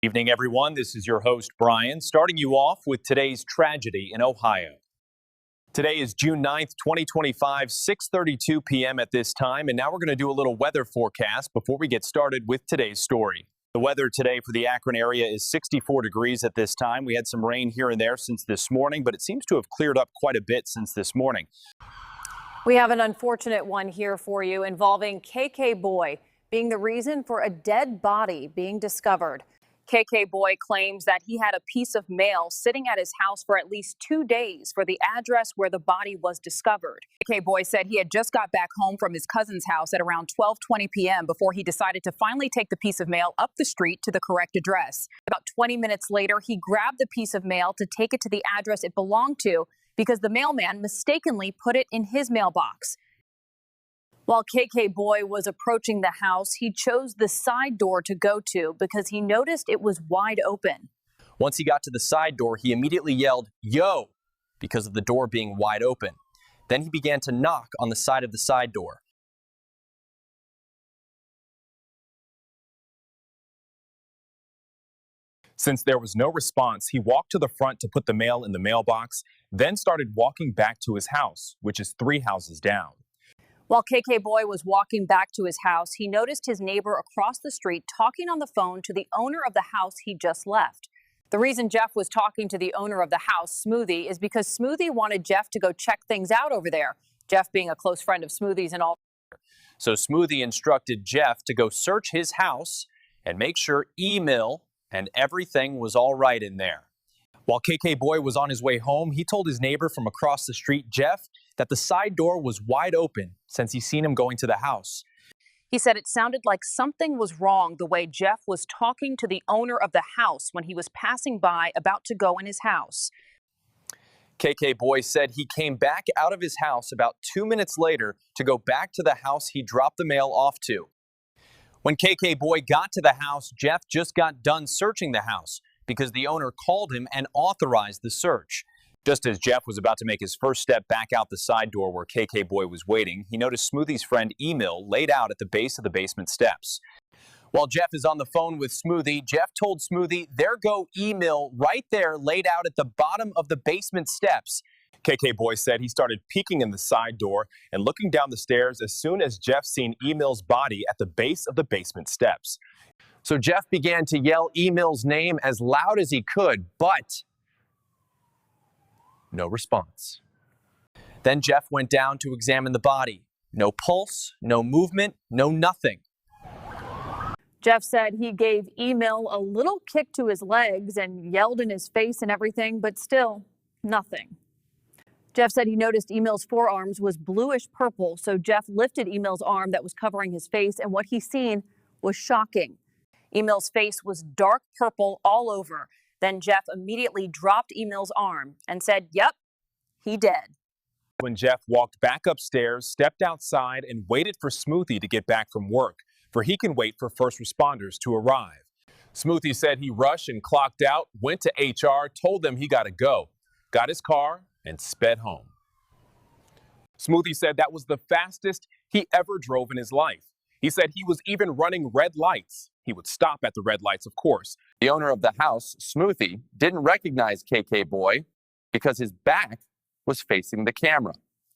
Evening, everyone. This is your host, Brian, starting you off with today's tragedy in Ohio. Today is June 9th, 2025, 6:32 p.m. at this time, and now we're going to do a little weather forecast before we get started with today's story. The weather today for the Akron area is 64 degrees at this time. We had some rain here and there since this morning, but it seems to have cleared up quite a bit since this morning. We have an unfortunate one here for you involving KK Boy being the reason for a dead body being discovered. KK Boy claims that he had a piece of mail sitting at his house for at least 2 days for the address where the body was discovered. KK Boy said he had just got back home from his cousin's house at around 12:20 p.m. before he decided to finally take the piece of mail up the street to the correct address. About 20 minutes later, he grabbed the piece of mail to take it to the address it belonged to because the mailman mistakenly put it in his mailbox. While KK Boy was approaching the house, he chose the side door to go to because he noticed it was wide open. Once he got to the side door, he immediately yelled, "Yo!" because of the door being wide open. Then he began to knock on the side of the side door. Since there was no response, he walked to the front to put the mail in the mailbox, then started walking back to his house, which is 3 houses down. While KK Boy was walking back to his house, he noticed his neighbor across the street talking on the phone to the owner of the house he just left. The reason Jeff was talking to the owner of the house, Smoothie, is because Smoothie wanted Jeff to go check things out over there, Jeff being a close friend of Smoothie's and all. So Smoothie instructed Jeff to go search his house and make sure Emill and everything was all right in there. While KK Boy was on his way home, he told his neighbor from across the street, Jeff, that the side door was wide open since he's seen him going to the house. He said it sounded like something was wrong the way Jeff was talking to the owner of the house when he was passing by about to go in his house. KK Boy said he came back out of his house about 2 minutes later to go back to the house he dropped the mail off to. When KK Boy got to the house, Jeff just got done searching the house because the owner called him and authorized the search. Just as Jeff was about to make his first step back out the side door where KK Boy was waiting, he noticed Smoothie's friend Emill laid out at the base of the basement steps. While Jeff is on the phone with Smoothie, Jeff told Smoothie, "There go Emill right there laid out at the bottom of the basement steps." KK Boy said he started peeking in the side door and looking down the stairs as soon as Jeff seen Emill's body at the base of the basement steps. So Jeff began to yell Emill's name as loud as he could, but no response. Then Jeff went down to examine the body. No pulse, no movement, no nothing. Jeff said he gave Emill a little kick to his legs and yelled in his face and everything, but still nothing. Jeff said he noticed Emill's forearms was bluish purple, so Jeff lifted Emill's arm that was covering his face, and what he seen was shocking. Emill's face was dark purple all over. Then Jeff immediately dropped Emill's arm and said, "Yep, he dead." When Jeff walked back upstairs, stepped outside, and waited for Smoothie to get back from work, for he can wait for first responders to arrive. Smoothie said he rushed and clocked out, went to HR, told them he got to go, got his car, and sped home. Smoothie said that was the fastest he ever drove in his life. He said he was even running red lights. He would stop at the red lights, of course. The owner of the house, Smoothie, didn't recognize KK Boy because his back was facing the camera.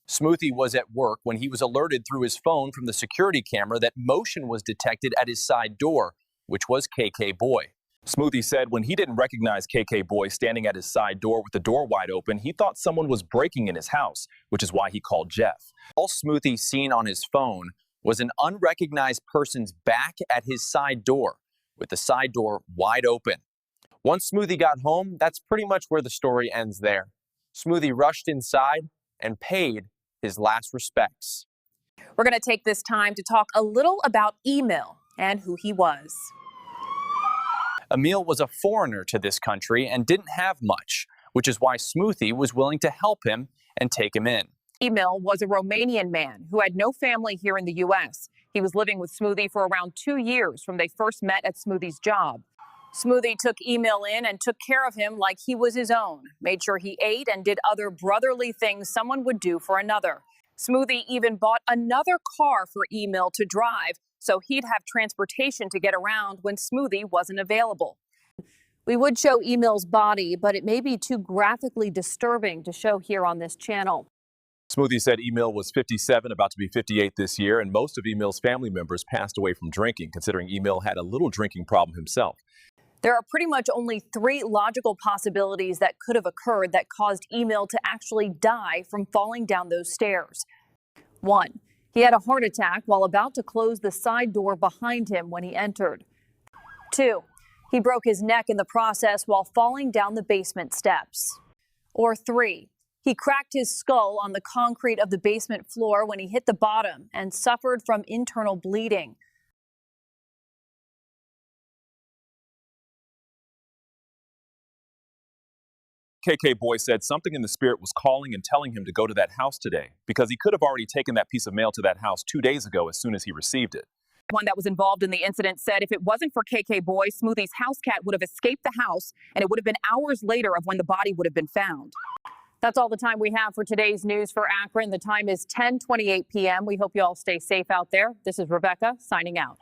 Smoothie was at work when he was alerted through his phone from the security camera that motion was detected at his side door, which was KK Boy. Smoothie said when he didn't recognize KK Boy standing at his side door with the door wide open, he thought someone was breaking in his house, which is why he called Jeff. All Smoothie seen on his phone was an unrecognized person's back at his side door, with the side door wide open. Once Smoothie got home, that's pretty much where the story ends there. Smoothie rushed inside and paid his last respects. We're going to take this time to talk a little about Emill and who he was. Emill was a foreigner to this country and didn't have much, which is why Smoothie was willing to help him and take him in. Emill was a Romanian man who had no family here in the U.S. He was living with Smoothie for around 2 years from they first met at Smoothie's job. Smoothie took Emill in and took care of him like he was his own, made sure he ate and did other brotherly things someone would do for another. Smoothie even bought another car for Emill to drive so he'd have transportation to get around when Smoothie wasn't available. We would show Emill's body, but it may be too graphically disturbing to show here on this channel. Smoothie said Emill was 57, about to be 58 this year, and most of Emill's family members passed away from drinking, considering Emill had a little drinking problem himself. There are pretty much only 3 logical possibilities that could have occurred that caused Emill to actually die from falling down those stairs. 1. He had a heart attack while about to close the side door behind him when he entered. 2. He broke his neck in the process while falling down the basement steps. Or 3. He cracked his skull on the concrete of the basement floor when he hit the bottom and suffered from internal bleeding. KK Boy said something in the spirit was calling and telling him to go to that house today because he could have already taken that piece of mail to that house 2 days ago as soon as he received it. One that was involved in the incident said if it wasn't for KK Boy, Smoothie's house cat would have escaped the house, and it would have been hours later of when the body would have been found. That's all the time we have for today's news for Akron. The time is 10:28 p.m. We hope you all stay safe out there. This is Rebecca signing out.